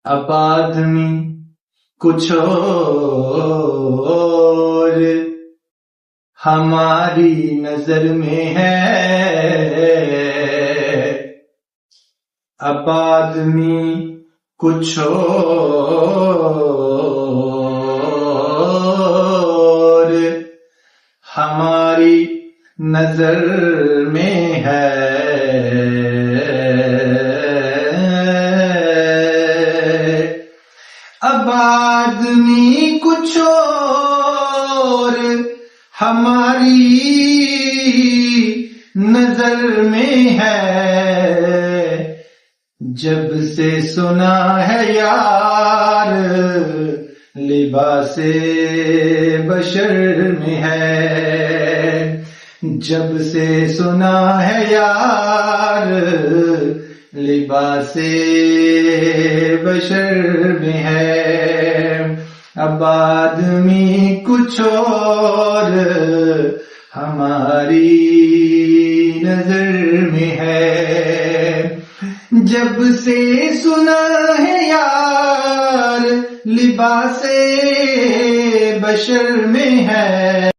اب آدمی کچھ اور ہماری نظر میں ہے، اب آدمی کچھ اور ہماری نظر میں ہے، اب آدمی کچھ اور ہماری نظر میں ہے، جب سے سنا ہے یار لباس بشر میں ہے، جب سے سنا ہے یار لباس بشر میں ہے، اب آدمی کچھ اور ہماری نظر میں ہے، جب سے سنا ہے یار لباس بشر میں ہے۔